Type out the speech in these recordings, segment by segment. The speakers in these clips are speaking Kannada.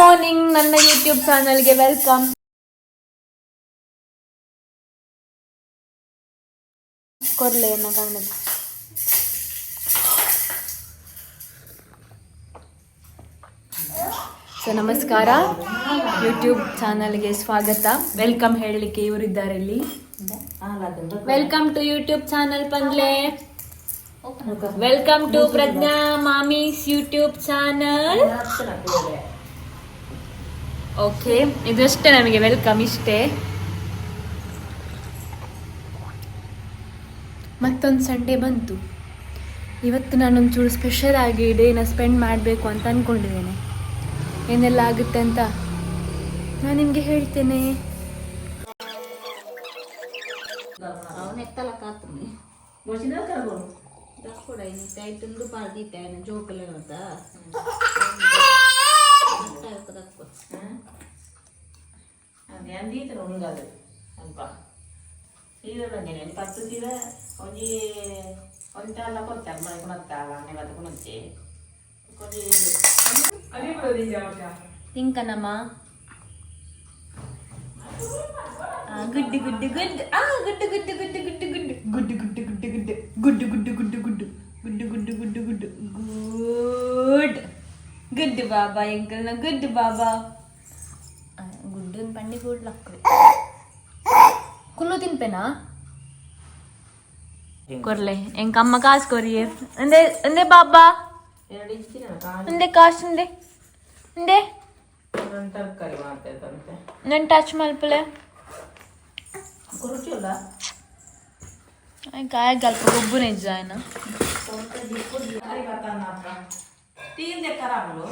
ಮಾರ್ನಿಂಗ್, ನನ್ನ ಯೂಟ್ಯೂಬ್ ಚಾನಲ್ಗೆ ವೆಲ್ಕಮ್. ಕೊರ್ಲೆ ನನ್ನ ಕಾಣದು. ಸೊ ನಮಸ್ಕಾರ, ಯೂಟ್ಯೂಬ್ ಚಾನಲ್ಗೆ ಸ್ವಾಗತ. ವೆಲ್ಕಮ್ ಹೇಳಲಿಕ್ಕೆ ಇವರಿದ್ದಾರೆ ಇಲ್ಲಿ. ವೆಲ್ಕಮ್ ಟು ಯೂಟ್ಯೂಬ್ ಚಾನಲ್ ಪಂದ್ಲೆ. Welcome to Prajna mommy's YouTube channel. Okay, ಇದಷ್ಟೇ ನಮಗೆ ವೆಲ್ಕಮ್, ಇಷ್ಟೇ. ಮತ್ತೊಂದು ಸಂಡೇ ಬಂತು. ಇವತ್ತು ನಾನೊಂಚೂರು ಸ್ಪೆಷಲ್ ಆಗಿ ಡೇನ ಸ್ಪೆಂಡ್ ಮಾಡಬೇಕು ಅಂತ ಅಂದ್ಕೊಂಡಿದ್ದೇನೆ. ಏನೆಲ್ಲ ಆಗುತ್ತೆ ಅಂತ ನಾನು ನಿಮಗೆ ಹೇಳ್ತೇನೆ. ತಿಂಕನಮ್ಮ ಗುಡ್ಡು ಗುಡ್ಡು ಗುಡ್ಡು ಗುಡ್ಡು ಗುಡ್ಡು ಗುಡ್ಡು ಗುಡ್ಡು ಗುಡ್ಡು ಗುಡ್ಡು ಗುಡ್ಡು ಗುಡ್ಡು ಗುಡ್ಡು ಗುಡ್ಡು ಗುಡ್ಡು ಗುಡ್ಡು ಗುಡ್ಡು ಗುಡ್ಡು ಗುಡ್ಡು ಗುಡ್ಡು ಗುಡ್ ಗುಡ್ಡು ಬಾಬಾ ಎಂಕಲ್ನ ಗುಡ್ಡು ಬಾಬಾ ಗುಡ್ಡು ಪಂಡಿ ಕೂಡ್ಲಕ್ಕ ಕುಲ್ಲು ತಿನ್ಪೇನಾ ಕೊರ್ಲೆ ಎಂಕ ಅಮ್ಮ ಕಾಸು ಕೊರಿಯರ್ ಅಂದೆ ಅಂದೆ ಬಾಬಾ ಅಂದೆ ಕಾಸು ಅಂದೆ ಅಂದೆ ತರಕಾರಿ ಮಾಡ್ತೈತಂತೆ ನಾನು ಟಚ್ ಮಲ್ಪಲೆ काय गल्प गब्बू नहीं जाए ना तीन दे खराब लो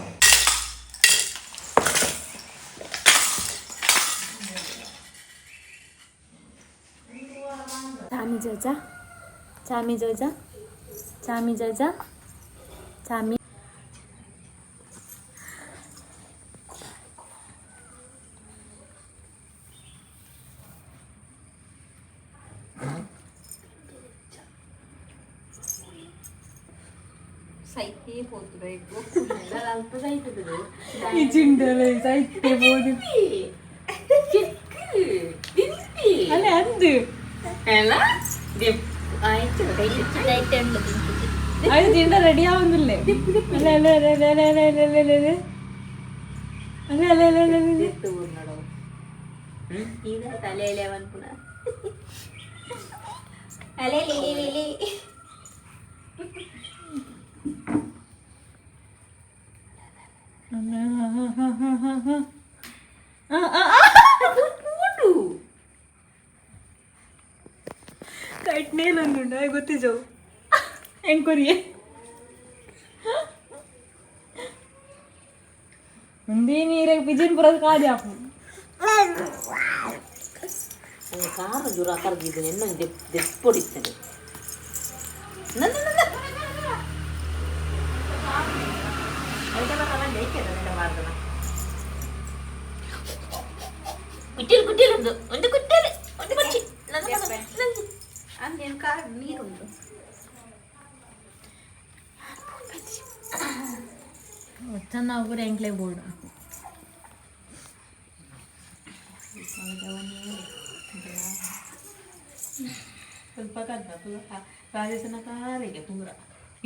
चामी जाजा चामी जाजा चामी जाजा चामी साहित्य होत अल्प साहित्य जिंडले साहित्य बोल अरे अंदु ఎలా దే ಆಯ್ತು ರೈಟ್ ಹ್ಯಾಂಡ್ ಅದು ಜಿಂಡ ರೆಡಿ ಆಗುದಿಲ್ಲ ಅಲ್ಲ ಅಲ್ಲ ಅಲ್ಲ ಅಲ್ಲ ಅಲ್ಲ ಅಲ್ಲ ಅಲ್ಲ ಅಲ್ಲ ಅಲ್ಲ ಅಲ್ಲ ಅಲ್ಲ ಎತ್ತು ನೋಡು ಈಗ ತಲೆಯಲ್ಲಿ ಅವನ್ ಪುನಃ ಅಲೆ ಲಿಲಿ ಲಿಲಿ ಕಟ್ನೇಲೊಂದುಂಡ ಗೊತ್ತಿಜೋ ಹೆಂಗ್ ಕೊರಿಯೆ ಮುಂದೆ ನೀರಾಗ ಪಿಜನ್ ಬರೋದು ಕಾದಿ ಹಾಕು ಕಾರ ಜೋರ ಕರ್ದಿದ್ದೀನಿ ಇನ್ನೊಂದು ದೆಪ್ಪೊಡಿಸ್ತೇನೆ ಕುಟ್ಟಿಲ್ ಕುಟ್ಟಿಲ್ ಒಂದು ಕುಟ್ಟಲೆ ಒಂದು ಬಚ್ಚಿ ಅಂದೇನು ಕಾರ್ ನೀರುಂಟು ಚೆನ್ನಾಗಿ ಎಂಕ್ಲೆ ಬೋರ್ಡ್ ಸ್ವಲ್ಪ ಕದ್ದ ರಾಜೇಶನ ಕಾರಿಗೆ ಪೂರ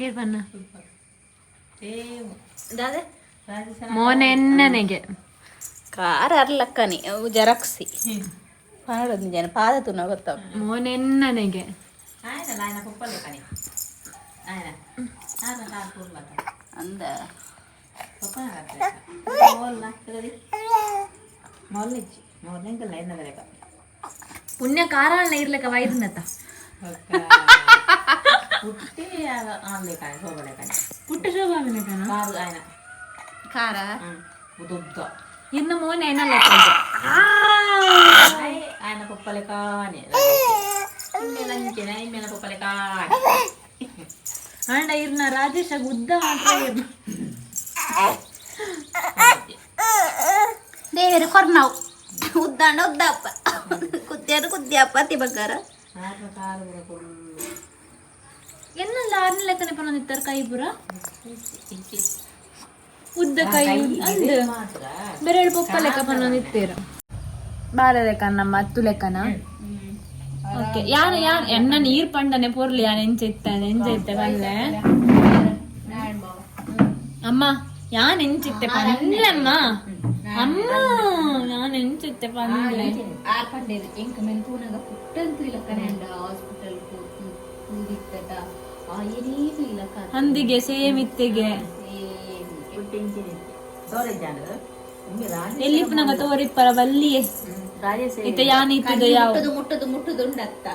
ಏರ್ ಬನ್ನ ಸ್ವಲ್ಪ ರಾಜೇಶನ ಮೋನೆನ್ನನೆಗೆ ಕಾರ್ ಅರ್ಲಕ್ಕನಿ ಅವು ಜರಕ್ಸಿ ಪಾಡೋದು ಜನ ಪಾದ ತುನ ಗೊತ್ತಾವ ಮೋನೆನ್ನನೆಗೆ ಆಯ್ತಲ್ಲ ಆಯ್ನ ಪಪ್ಪಲ್ಲ ಕಣಿ ಆಯ್ನ ಆಯ್ನ ಕಾರ್ ಪೂರ್ಲಕ್ಕ ಅಂದ ಪಪ್ಪನ ಮೋಲ್ನ ಕದರಿ ಮೋಲ್ನಿಚ್ಚಿ ಮೋಲ್ನಿಂಕಲ್ಲ ಎನ್ನದರೇಕ ಪುಣ್ಯ ಕಾರಣ ಇರ್ಲಿಕ್ಕ ವೈದ್ಯನತ್ತ ಹುಟ್ಟಿ ಆನ್ಲೆ ಕಾಣಿ ಹೋಗಲೆ ಕಾಣಿ ಪುಟ್ಟ ಶೋಭಾವಿನ ಕಣ ಕಾರು ಆಯ್ನ ಕಾರ ಉದ್ದ ಇನ್ನು ಮೋನೆ ಏನಲ್ಲ ಆಯ್ನ ಪಪ್ಪಲೆ ಕಾಣಿ ಲಂಚಿನ ಇಮ್ಮೆನ ಪಪ್ಪಲೆ ಕಾಣಿ ಅಂಡ ಇರ್ನ ರಾಜೇಶ ಉದ್ದ ಮಾತ್ರ ಇರ್ನ ದೇವರು ಕೊರ್ನಾವ್ ಉದ್ದಾಂಡ ಉದ್ದಪ್ಪ ಕುದ್ಯಾರು ಕುದ್ಯಪ್ಪ ತಿಬಕ್ಕಾರ ಕಾರು ಫುಲ್ ಎನ್ನಲ್ಲ ಆರ್ನ ಲೆಕ್ಕನೆ ಪನ್ನೊಂದಿತ್ತರ ಕೈ ಪುರ ಉದ್ದ ಕೈ ಅಂದ ಮಾತ್ರ ಬೆರಳು ಪೊಕ್ಕ ಲೆಕ್ಕ ಪನ್ನೊಂದಿತ್ತೇರು ಬಾರೆ ಲೆಕ್ಕನ ಮತ್ತು ಲೆಕ್ಕನ ಓಕೆ ಯಾನು ಎನ್ನ ನೀರ್ ಪಂಡನೆ ಪೊರ್ಲಿ ಯಾನ್ ಎಂಚಿತ್ತೆ ಬಂದ್ರೆ ಅಮ್ಮ ಯಾನ್ ಎಂಚಿತ್ತೆ ಪಂದ್ರೆ ಅಮ್ಮ ഞാൻ ಎಂಚಿತ್ತೆ ಪಂದ್ರೆ ಆರ್ಪಂಡೇದು ಎಂಕ ಮೇಲೆ ತೂನಾಗ ಪುಟ್ಟಂತೂ ಇಲ್ಲ ಕಣೆ ಅಂಡ ಹಾಸ್ಪಿಟಲ್ ಕೂದಿತ್ತಟ ಏನೇನು ಇಲ್ಲ ಹಂದಿಗೆ ಸೇಮ್ ಇತ್ತಿಗೆ ಎಲ್ಲಿ ನಂಗ ತೋರಿಪ್ಪರ ಬಲ್ಲಿಯೇ ಇತ್ತೆ ಯಾನ್ ಇತ್ತಿದ ಯಾವ ಮುಟ್ಟದು ಉಂಡತ್ತ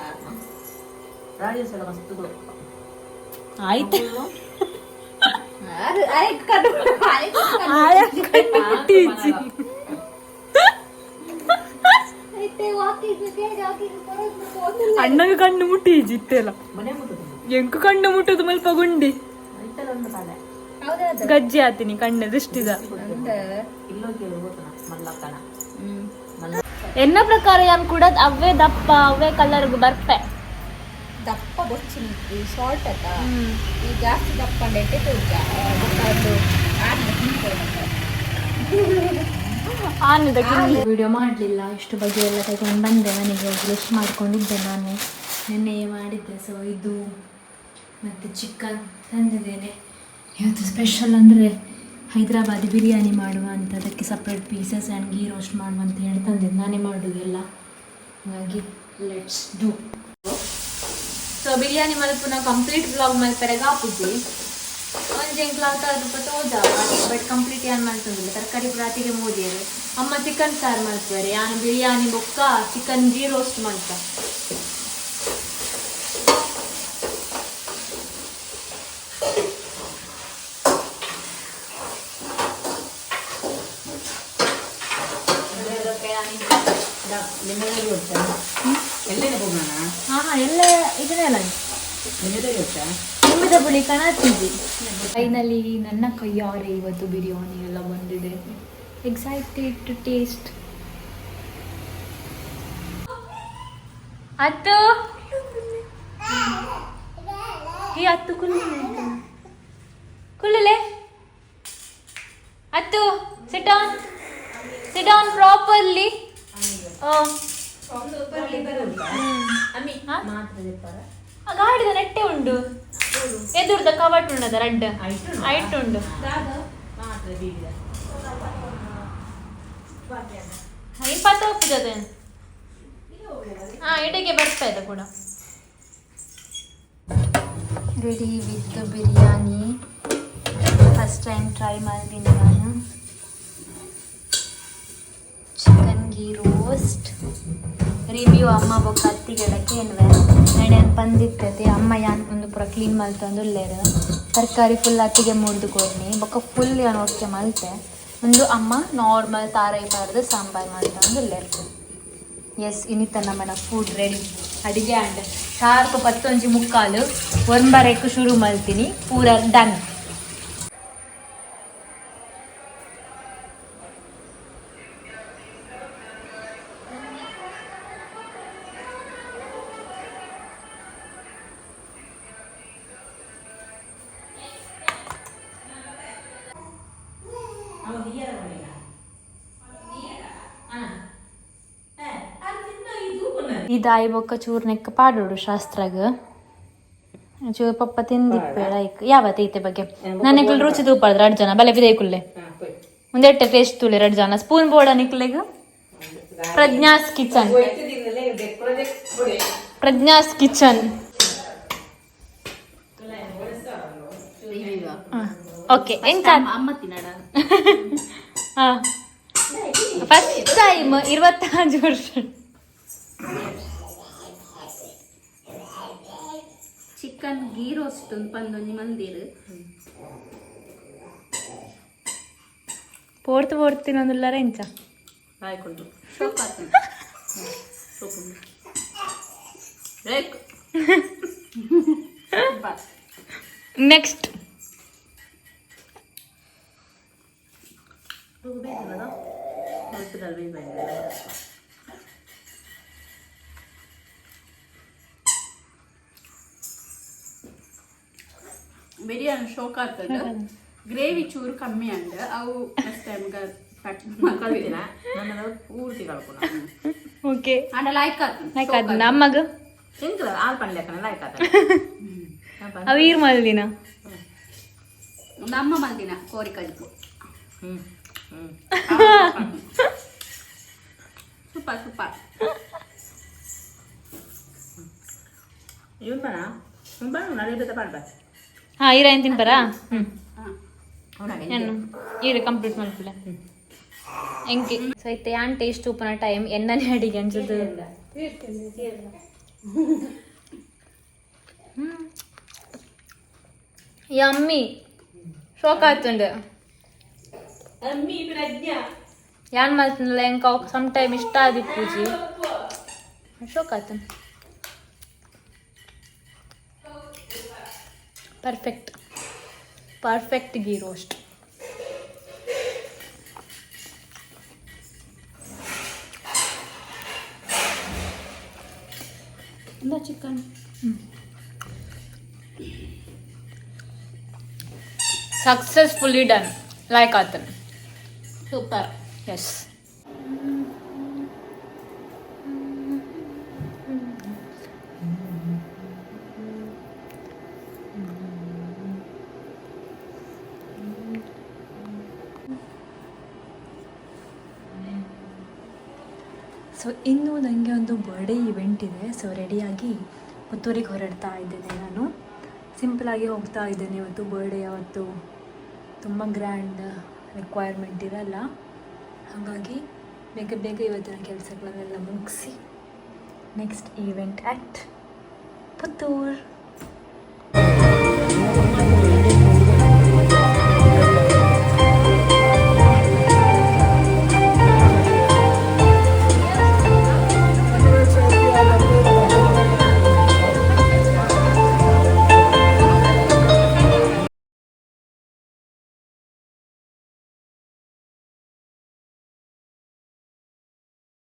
ಆಯ್ತು ಅಣ್ಣಗ ಕಣ್ಣು ಮುಟ್ಟೀಜಿ ಇತ್ತೆಲ್ಲ ಎಂಕ ಕಣ್ಣು ಮುಟ್ಟದು ಮಲ್ಪ ಗುಂಡಿ ಗಜ್ಜಿ ಆತೀನಿ ಕಣ್ಣು ದೃಷ್ಟಿದ ಎನ್ನ ಪ್ರಕಾರ ಯಾನ್ ಕೂಡ ಅವೇ ದಪ್ಪ ಅವೇ ಕಲರ್ ಬರ್ಪೆ ದಪ್ಪ ಬೊಚ್ಚಿನ ಶಾರ್ಟ್ ಅತ್ತ ಈ ಜಾಸ್ತಿ ದಪ್ಪ ನೆಟ್ಟೆ ತೋಜ ವಿಡಿಯೋ ಮಾಡಲಿಲ್ಲ ಇಷ್ಟು ಬಗ್ಗೆ ಎಲ್ಲ ತಗೊಂಡು ಬಂದೆ ಮನೆಗೆ ಹೋಗಿ ರೆಸ್ಟ್ ಮಾಡ್ಕೊಂಡಿದ್ದೆ ನಾನು ನೆನ್ನೆ ಮಾಡಿದ್ದೆ ಸೊ ಇದು ಮತ್ತು ಚಿಕನ್ ತಂದಿದ್ದೇನೆ ಇವತ್ತು ಸ್ಪೆಷಲ್ ಅಂದರೆ ಹೈದ್ರಾಬಾದಿ ಬಿರಿಯಾನಿ ಮಾಡುವ ಅಂತ ಅದಕ್ಕೆ separate pieces and ghee roast ಮಾಡುವ ಅಂತ ಹೇಳಿ ತಂದಿದ್ದು ನಾನೇ ಮಾಡೋದೆಲ್ಲ ಹಾಗಾಗಿ ಲೆಟ್ಸ್ ಡೂ ಸೊ ಬಿರಿಯಾನಿ ಮಲ್ಪುನ ಕಂಪ್ಲೀಟ್ ಬ್ಲಾಗ್ ಮಲ್ಪರೆಗೆ ಹಾಕುದ್ವಿ ಒಂಜೆ ಕ್ಲಾಸ್ ಆದ್ರೆ ತೋಜ ಬಟ್ ಕಂಪ್ಲೀಟ್ ಏನು ಮಾಡ್ತಂದಿಲ್ಲ ತರಕಾರಿ ಪ್ರಾತಿಗೆ ಮೋದಿಯರು ಅಮ್ಮ ಚಿಕನ್ ಸಾರು ಮಾಡ್ತಾರೆ ಯಾನು ಬಿರಿಯಾನಿ ಬೊಕ್ಕ ಚಿಕನ್ ಗೀ ರೋಸ್ಟ್ ಮಾಡ್ತಾ ಎಲ್ಲ ಇದನ್ನೆಲ್ಲ ನಿಮ್ಮಿದ ಬಳಿ ಕಾಣತ್ತಿದ್ದಿ ಫೈನಲಿ ನನ್ನ ಕೈಯಾರೆ ಇವತ್ತು ಬಿರಿಯಾನಿ ಎಲ್ಲ ಬಂದಿದೆ ಎಕ್ಸೈಟೆಡ್ ಟು ಟೇಸ್ಟ್ ಅತ್ತು ಈ ಅತ್ತು ಕುಲ್ಲಲೆ ಅತ್ತು ಸಿಟ್ ಆನ್ ಪ್ರಾಪರ್ಲಿ ಗಾಡಿದ ನೆಟ್ಟೆ ಉಂಡು ಎದುರ್ದ ಕವಟ್ ಉಂಡದ ರಡ್ಡ ಐಟ್ ಉಂಡು ಇಪ್ಪತ್ತು ಒಪ್ಪಿದೆ ಇಡೆಗೆ ಬರ್ತಾ ಇದೆ ಕೂಡ ready with biryani first time try ಮಾಡಿದ್ದೀನಿ ನಾನು ಚಿಕನ್ ಗೀ ರೋಸ್ಟ್ ರಿವ್ಯೂ ಅಮ್ಮ ಬೊಕ್ಕ ಅತ್ತಿಗೆಡಕ್ಕೆ ಏನ್ವೆ ನೆನೆಯನ್ ಬಂದಿರ್ತೈತೆ ಅಮ್ಮ ಯಾನ್ ಒಂದು ಪೂರ ಕ್ಲೀನ್ ಮಲ್ತಂದು ಉಲ್ಲೇರು ತರಕಾರಿ ಫುಲ್ ಅತ್ತಿಗೆ ಮುರಿದು ಕೊಡ್ನಿ ಬೊಕ್ಕ ಫುಲ್ ಯಾನ್ ಒಟ್ಟಿಗೆ ಮಲ್ತೆ ಒಂದು ಅಮ್ಮ ನಾರ್ಮಲ್ ತಾರೈ ಬಾರ್ದು ಸಾಂಬಾರು ಮಾಡ್ತಂದು ಉಲ್ಲೇರು ಎಸ್ ಇನ್ನಿತ್ತ ನಮ್ಮನ ಫುಡ್ ರೆಡಿ ಅಡಿಗೆ ಅಂಡ್ ಶಾರ್ಪ್ 11:45 ಒಂಬರೆಕ್ಕೆ ಶುರು ಮಾಡ್ತೀನಿ ಪೂರ ಡನ್ ಇದಾಯಿ ಬೊಕ್ಕ ಚೂರು ನೆಕ್ಕ ಪಾಡೋಡು ಶಾಸ್ತ್ರಾಗ ಚೂರು ಪಪ್ಪ ತಿಂದಿಪ್ಪೇಳ ಯಾವತ್ತ ಈತೆ ಬಗ್ಗೆ ನನಗೆ ರುಚಿ ತೂಪಾಡ್ದು 2 ಜನ ಬಲೆ ಬಿದೆ ಕುಲ್ಲೆ ಒಂದೆಟ್ಟೆ ಟೇಸ್ಟ್ ತುಲೆ 2 ಜನ ಸ್ಪೂನ್ ಬೋರ್ಡ ನಿಕ್ಲೆಗ ಪ್ರಜ್ಞಾಸ್ ಕಿಚನ್ ಓಕೆ ಎಂತ ಫಸ್ಟ್ ಟೈಮ್ 25 ವರ್ಷ ಚಿಕನ್ ಗೀ ರೋಸ್ಟ್ ಪಂದೊಂಜಿ ಮಂದಿರು ಪೋಡ್ತಿನೊಂದುಲ್ಲಾರ ಎಂಚ ನೆಕ್ಸ್ಟ್ ಬಿರಿಯಾನಿ ಶೋಕ್ ಆಗ್ತದೆ ಗ್ರೇವಿ ಚೂರು ಕಮ್ಮಿ ಅಂಡ್ ಅವು ಫಸ್ಟ್ ಟೈಮ್ಗೆ ಕಲ್ತಿನ ನನ್ನದು ಪೂರ್ತಿ ಕಲ್ಪುನ ಓಕೆ ಅಂಡ ಲೈಕ್ ಲೈಕ್ ಅದು ನಮ್ಮಗ ಎಂಕಲ ಆಲ್ ಪಂಡ್ ಲೆಕ್ಕನ ಲೈಕ್ ಆತ ಅವು ಈರ್ ಮಲ್ದಿನ ನಮ್ಮ ಮಂದಿನ ಕೋರಿ ಕಲಿಪು ಸೂಪರ್ ಸೂಪರ್ ಇವನ್ ಬನ ನಡೆ ಬೇತ ಪಾಡ್ಬ ಹಾಂ ಈರ ಏನು ತಿನ್ಬರಾ ಅವನಾಗೆ ಏನು ಈರ ಕಂಪ್ಲೀಟ್ ಮಾಡ್ಬಿಡ ಎಂಕೆ ಸೊ ಇತ್ತೆ ಯಾನ್ ಟೇಸ್ಟ್ ಉಪ್ಪನ ಟೈಮ್ ಎಣ್ಣನೆ ಅಡಿಗೆ ಅನ್ಸುತ್ತೆ ಯಮ್ಮಿ ಶೋಕ್ ಆಯ್ತುಂಡು ಯಾನ್ ಮಾಡ್ತೀನಲ್ಲ ಎಂಕ ಸಮ್ ಟೈಮ್ ಇಷ್ಟ ಆದಿತ್ತು ಪೂಜಿ ಶೋಕ್ ಆಯ್ತು perfect perfect ghee roast chicken successfully done like ಆತನ್ ಸೂಪರ್ ಎಸ್ ಸೊ ಇನ್ನು ನನಗೆ ಒಂದು ಬರ್ಡೇ ಇವೆಂಟ್ ಇದೆ. ಸೊ ರೆಡಿಯಾಗಿ ಪುತ್ತೂರಿಗೆ ಹೊರಡ್ತಾ ಇದ್ದೇನೆ. ನಾನು ಸಿಂಪಲಾಗಿ ಹೋಗ್ತಾ ಇದ್ದೇನೆ. ಇವತ್ತು ಬರ್ಡೇ ಯಾವತ್ತು ತುಂಬ ಗ್ರ್ಯಾಂಡ್ ರಿಕ್ವೈರ್ಮೆಂಟ್ ಇರಲ್ಲ, ಹಾಗಾಗಿ ಬೇಗ ಬೇಗ ಇವತ್ತಿನ ಕೆಲಸಗಳನ್ನೆಲ್ಲ ಮುಗಿಸಿ ನೆಕ್ಸ್ಟ್ ಈವೆಂಟ್ ಅಟ್ ಪುತ್ತೂರು.